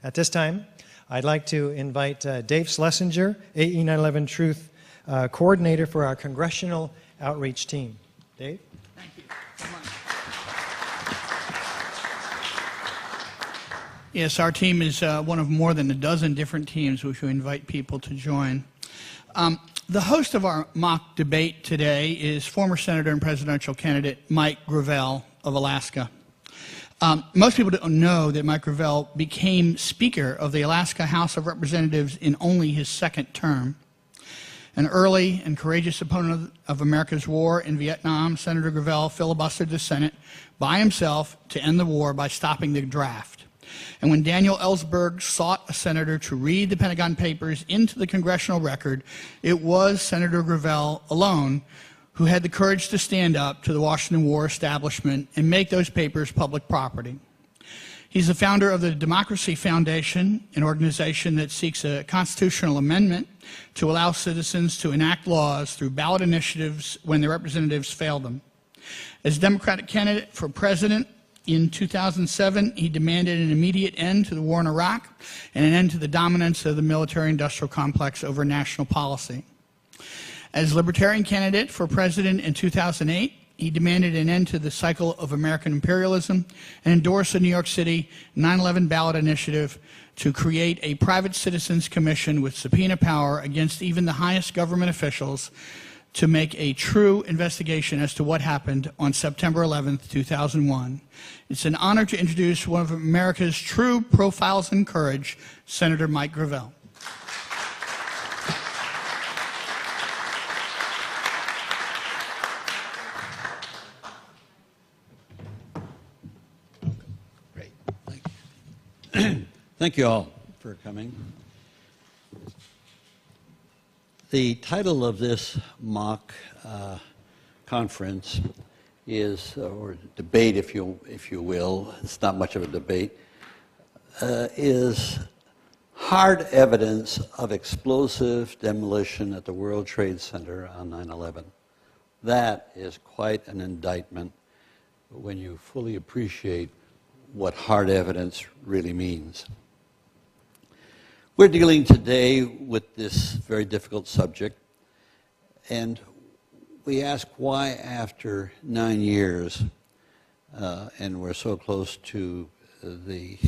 At this time, I'd like to invite Dave Schlesinger, AE 911 Truth Coordinator for our Congressional Outreach Team. Dave? Thank you so much. Yes, our team is one of more than a dozen different teams which we invite people to join. The host of our mock debate today is former Senator and presidential candidate Mike Gravel of Alaska. Most people don't know that Mike Gravel became Speaker of the Alaska House of Representatives in only his second term. An early and courageous opponent of America's war in Vietnam, Senator Gravel filibustered the Senate by himself to end the war by stopping the draft. And when Daniel Ellsberg sought a senator to read the Pentagon Papers into the congressional record, it was Senator Gravel alone who had the courage to stand up to the Washington war establishment and make those papers public property. He's the founder of the Democracy Foundation, an organization that seeks a constitutional amendment to allow citizens to enact laws through ballot initiatives when their representatives fail them. As Democratic candidate for president in 2007, he demanded an immediate end to the war in Iraq and an end to the dominance of the military-industrial complex over national policy. As Libertarian candidate for president in 2008, he demanded an end to the cycle of American imperialism and endorsed the New York City 9/11 ballot initiative to create a private citizens commission with subpoena power against even the highest government officials to make a true investigation as to what happened on September 11th, 2001. It's an honor to introduce one of America's true profiles in courage, Senator Mike Gravel. Great, thank you. Thank you all for coming. The title of this mock conference is, or debate if you will, it's not much of a debate, is hard evidence of explosive demolition at the World Trade Center on 9/11. That is quite an indictment when you fully appreciate what hard evidence really means. We're dealing today with this very difficult subject, and we ask why after 9 years, and we're so close to the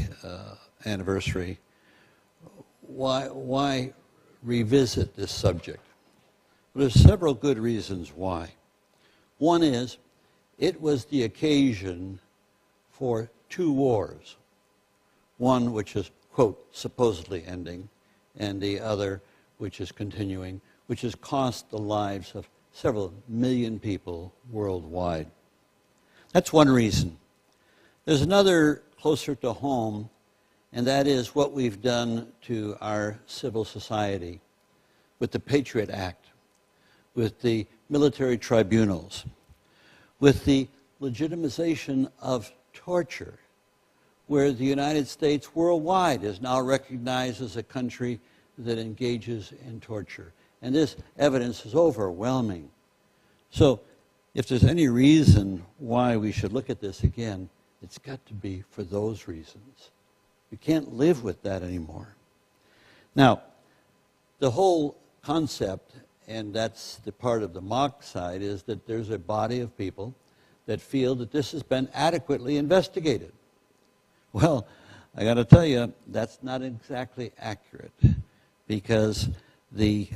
anniversary, why revisit this subject? Well, there's several good reasons why. One is, it was the occasion for two wars, one which is, quote, supposedly ending, and the other which is continuing, which has cost the lives of several million people worldwide. That's one reason. There's another closer to home, and that is what we've done to our civil society with the Patriot Act, with the military tribunals, with the legitimization of torture, where the United States worldwide is now recognized as a country that engages in torture. And this evidence is overwhelming. So if there's any reason why we should look at this again, it's got to be for those reasons. We can't live with that anymore. Now, the whole concept, and that's the part of the mock side, is that there's a body of people that feel that this has been adequately investigated. Well, I got to tell you, that's not exactly accurate, because the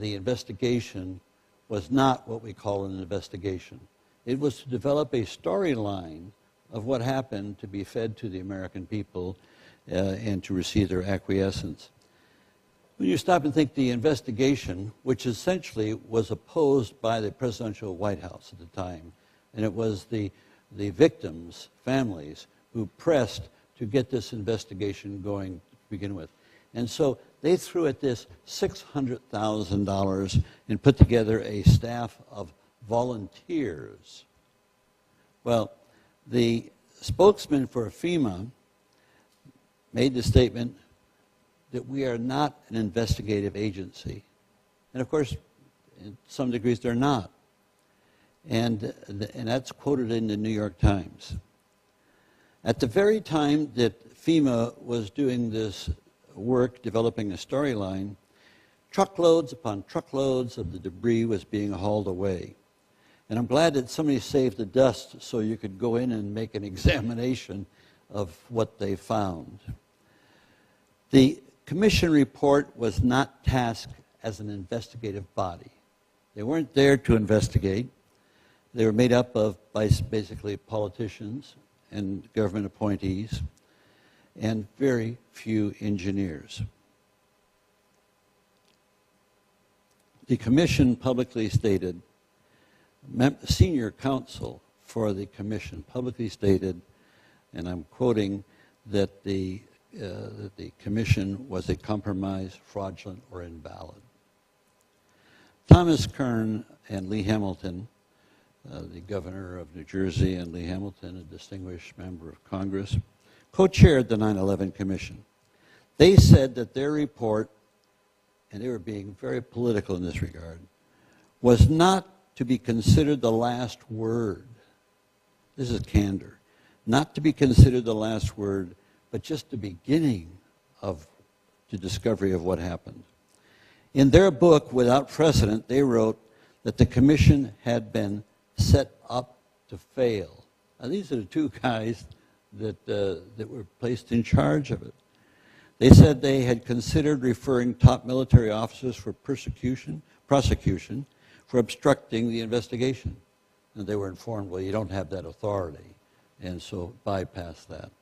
investigation was not what we call an investigation. It was to develop a storyline of what happened to be fed to the American people and to receive their acquiescence. When you stop and think, the investigation, which essentially was opposed by the presidential White House at the time, and it was the victims' families who pressed to get this investigation going to begin with. And so they threw at this $600,000 and put together a staff of volunteers. Well, the spokesman for FEMA made the statement that we are not an investigative agency. And of course, in some degrees, they're not. And that's quoted in the New York Times. At the very time that FEMA was doing this work, developing a storyline, truckloads upon truckloads of the debris was being hauled away. And I'm glad that somebody saved the dust so you could go in and make an examination of what they found. The commission report was not tasked as an investigative body. They weren't there to investigate. They were made up of basically politicians and government appointees and very few engineers. The commission publicly stated, senior counsel for the commission publicly stated, and I'm quoting, that the commission was a compromise, fraudulent, or invalid. Thomas Kern and Lee Hamilton, the governor of New Jersey, and Lee Hamilton, a distinguished member of Congress, co-chaired the 9/11 Commission. They said that their report, and they were being very political in this regard, was not to be considered the last word. This is candor. Not to be considered the last word, but just the beginning of the discovery of what happened. In their book, Without Precedent, they wrote that the commission had been set up to fail. Now, these are the two guys that were placed in charge of it. They said they had considered referring top military officers for prosecution for obstructing the investigation. And they were informed, well, you don't have that authority, and so bypass that.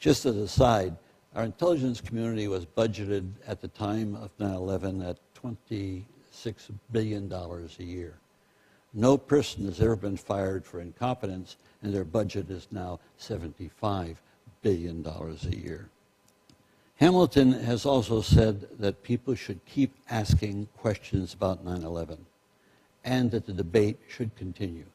Just as an aside, our intelligence community was budgeted at the time of 9/11 at $26 billion a year. No person has ever been fired for incompetence, and their budget is now $75 billion a year. Hamilton has also said that people should keep asking questions about 9/11 and that the debate should continue.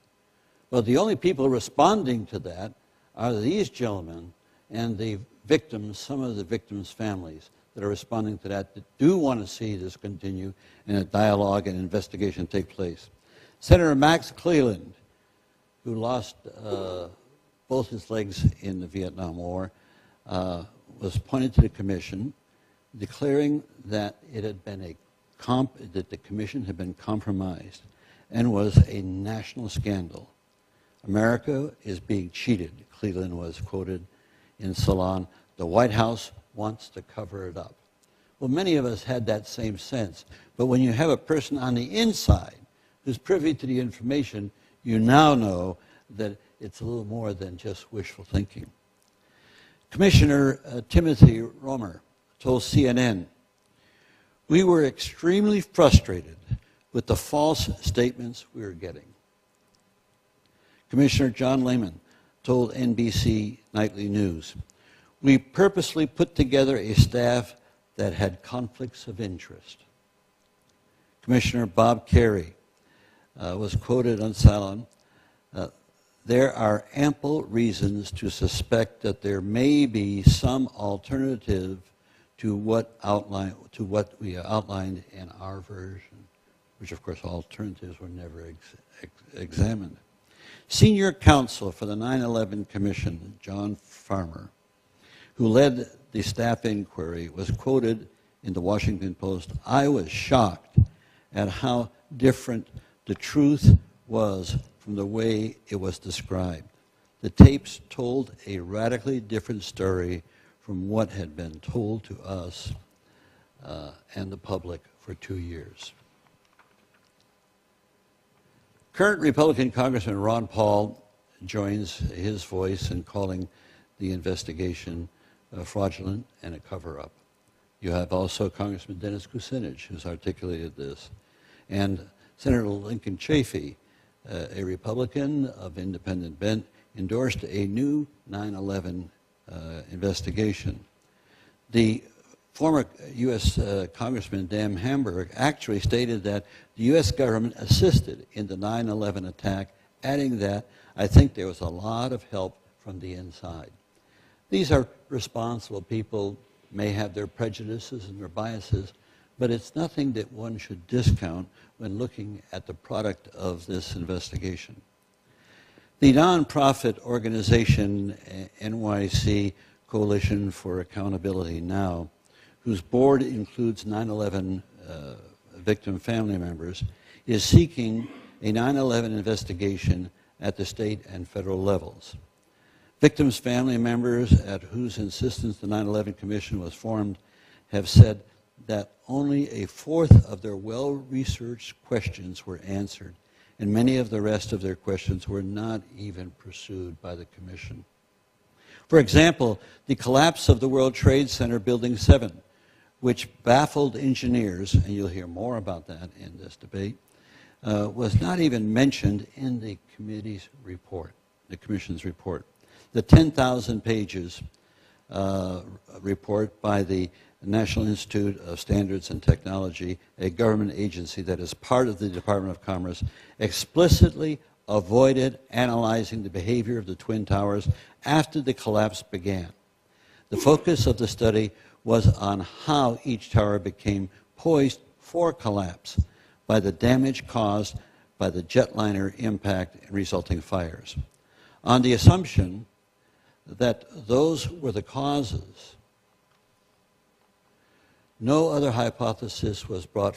Well, the only people responding to that are these gentlemen and the victims, some of the victims' families that are responding to that do want to see this continue and a dialogue and investigation take place. Senator Max Cleland, who lost both his legs in the Vietnam War, was appointed to the commission, declaring that it had been that the commission had been compromised and was a national scandal. America is being cheated, Cleland was quoted in Salon. The White House wants to cover it up. Well, many of us had that same sense, but when you have a person on the inside who's privy to the information, you now know that it's a little more than just wishful thinking. Commissioner Timothy Romer told CNN, "We were extremely frustrated with the false statements we were getting." Commissioner John Lehman told NBC Nightly News, "We purposely put together a staff that had conflicts of interest." Commissioner Bob Kerrey was quoted on Salon, "There are ample reasons to suspect that there may be some alternative to what we outlined in our version," which of course alternatives were never examined. Senior counsel for the 9/11 Commission, John Farmer, who led the staff inquiry, was quoted in the Washington Post, "I was shocked at how different the truth was from the way it was described. The tapes told a radically different story from what had been told to us and the public for 2 years." Current Republican Congressman Ron Paul joins his voice in calling the investigation fraudulent and a cover-up. You have also Congressman Dennis Kucinich, who's articulated this, and Senator Lincoln Chafee, a Republican of independent bent, endorsed a new 9/11 investigation. The former U.S. Congressman Dan Hamburg actually stated that the U.S. government assisted in the 9/11 attack, adding that, "I think there was a lot of help from the inside." These are responsible people, may have their prejudices and their biases, but it's nothing that one should discount when looking at the product of this investigation. The nonprofit organization NYC Coalition for Accountability Now, whose board includes 9/11 victim family members, is seeking a 9/11 investigation at the state and federal levels. Victims' family members, at whose insistence the 9/11 Commission was formed, have said that only a fourth of their well-researched questions were answered, and many of the rest of their questions were not even pursued by the Commission. For example, the collapse of the World Trade Center Building 7, which baffled engineers, and you'll hear more about that in this debate, was not even mentioned in the committee's report, the Commission's report. The 10,000 pages report by the National Institute of Standards and Technology, a government agency that is part of the Department of Commerce, explicitly avoided analyzing the behavior of the Twin Towers after the collapse began. The focus of the study was on how each tower became poised for collapse by the damage caused by the jetliner impact and resulting fires. On the assumption that those were the causes, no other hypothesis was brought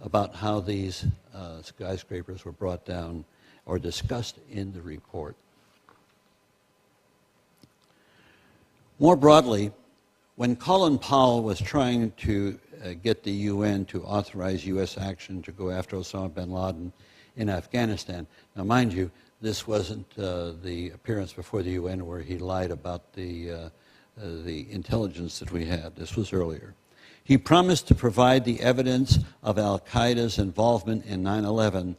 about how these skyscrapers were brought down or discussed in the report. More broadly, when Colin Powell was trying to get the UN to authorize U.S. action to go after Osama bin Laden in Afghanistan, now mind you, this wasn't the appearance before the UN where he lied about the intelligence that we had. This was earlier. He promised to provide the evidence of al-Qaeda's involvement in 9/11,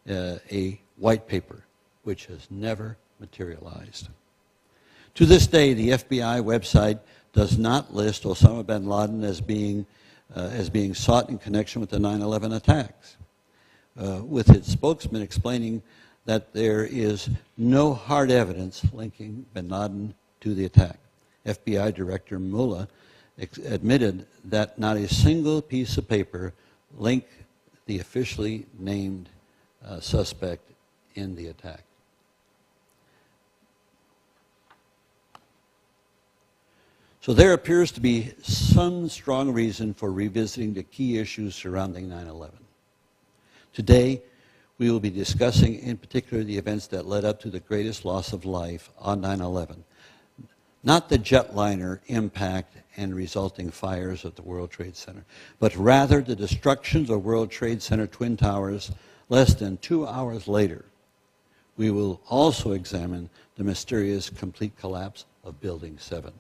a white paper, which has never materialized. To this day, the FBI website does not list Osama bin Laden as being sought in connection with the 9/11 attacks, with its spokesman explaining that there is no hard evidence linking bin Laden to the attack. FBI Director Mullah admitted that not a single piece of paper linked the officially named suspect in the attack. So there appears to be some strong reason for revisiting the key issues surrounding 9/11. Today, we will be discussing in particular the events that led up to the greatest loss of life on 9/11. Not the jetliner impact and resulting fires at the World Trade Center, but rather the destruction of the World Trade Center Twin Towers less than 2 hours later. We will also examine the mysterious complete collapse of Building 7.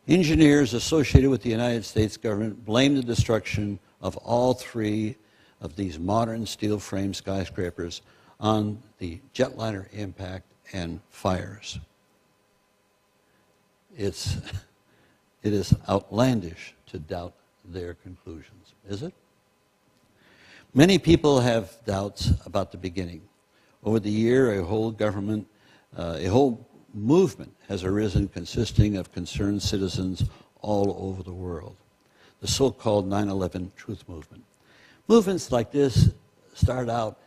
Engineers associated with the United States government blame the destruction of all three of these modern steel frame skyscrapers on the jetliner impact and fires. It is outlandish to doubt their conclusions, is it? Many people have doubts about the beginning. Over the year, a whole movement has arisen consisting of concerned citizens all over the world, the so-called 9/11 Truth Movement. Movements like this start out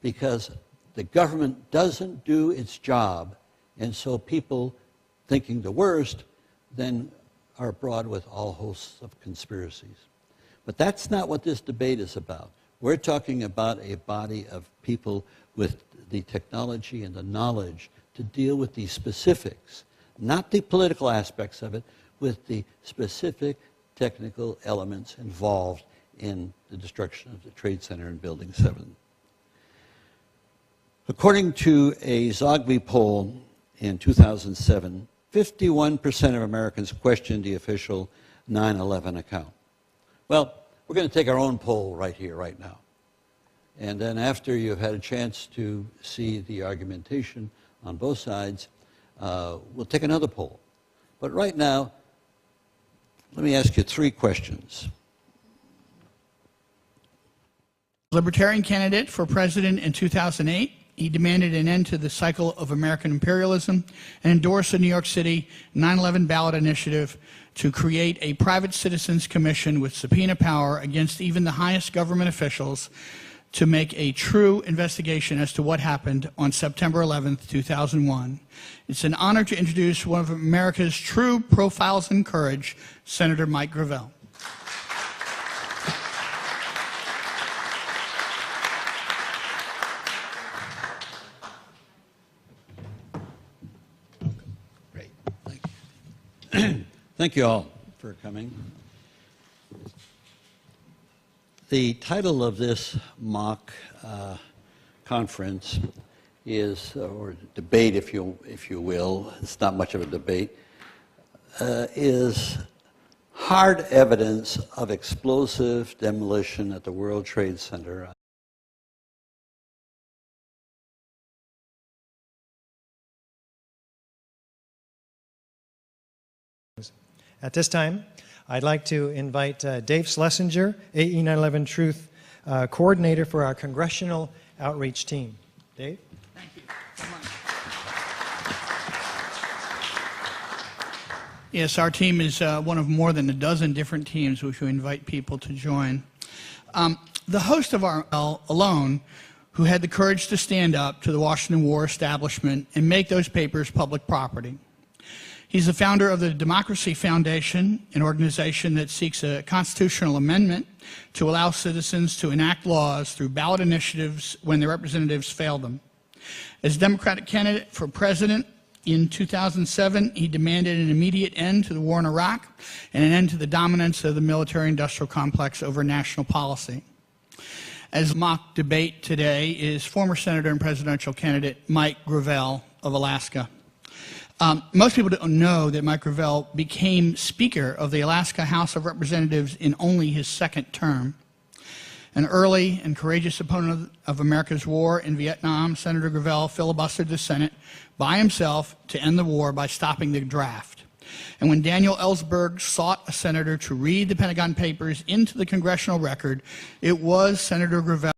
because the government doesn't do its job, and so people thinking the worst then are abroad with all hosts of conspiracies. But that's not what this debate is about. We're talking about a body of people with the technology and the knowledge to deal with the specifics, not the political aspects of it, with the specific technical elements involved in the destruction of the Trade Center and Building 7. According to a Zogby poll in 2007, 51% of Americans questioned the official 9/11 account. Well, we're going to take our own poll right here, right now. And then after you've had a chance to see the argumentation on both sides, we'll take another poll. But right now, let me ask you 3 questions. Libertarian candidate for president in 2008. He demanded an end to the cycle of American imperialism and endorsed the New York City 9/11 ballot initiative to create a private citizens commission with subpoena power against even the highest government officials to make a true investigation as to what happened on September 11th, 2001. It's an honor to introduce one of America's true profiles in courage, Senator Mike Gravel. Great. Thank you. Thank you all for coming. The title of this mock conference is, or debate, if you will, it's not much of a debate, is Hard Evidence of Explosive Demolition at the World Trade Center. At this time, I'd like to invite Dave Schlesinger, AE 911 Truth Coordinator for our Congressional Outreach Team. Dave? Thank you so much. Yes, our team is one of more than a dozen different teams which we invite people to join. The host of our alone, who had the courage to stand up to the Washington War establishment and make those papers public property. He's the founder of the Democracy Foundation, an organization that seeks a constitutional amendment to allow citizens to enact laws through ballot initiatives when their representatives fail them. As Democratic candidate for president in 2007, he demanded an immediate end to the war in Iraq and an end to the dominance of the military-industrial complex over national policy. As mock debate today is former Senator and presidential candidate Mike Gravel of Alaska. Most people don't know that Mike Gravel became Speaker of the Alaska House of Representatives in only his second term. An early and courageous opponent of America's war in Vietnam, Senator Gravel filibustered the Senate by himself to end the war by stopping the draft. And when Daniel Ellsberg sought a senator to read the Pentagon Papers into the congressional record, it was Senator Gravel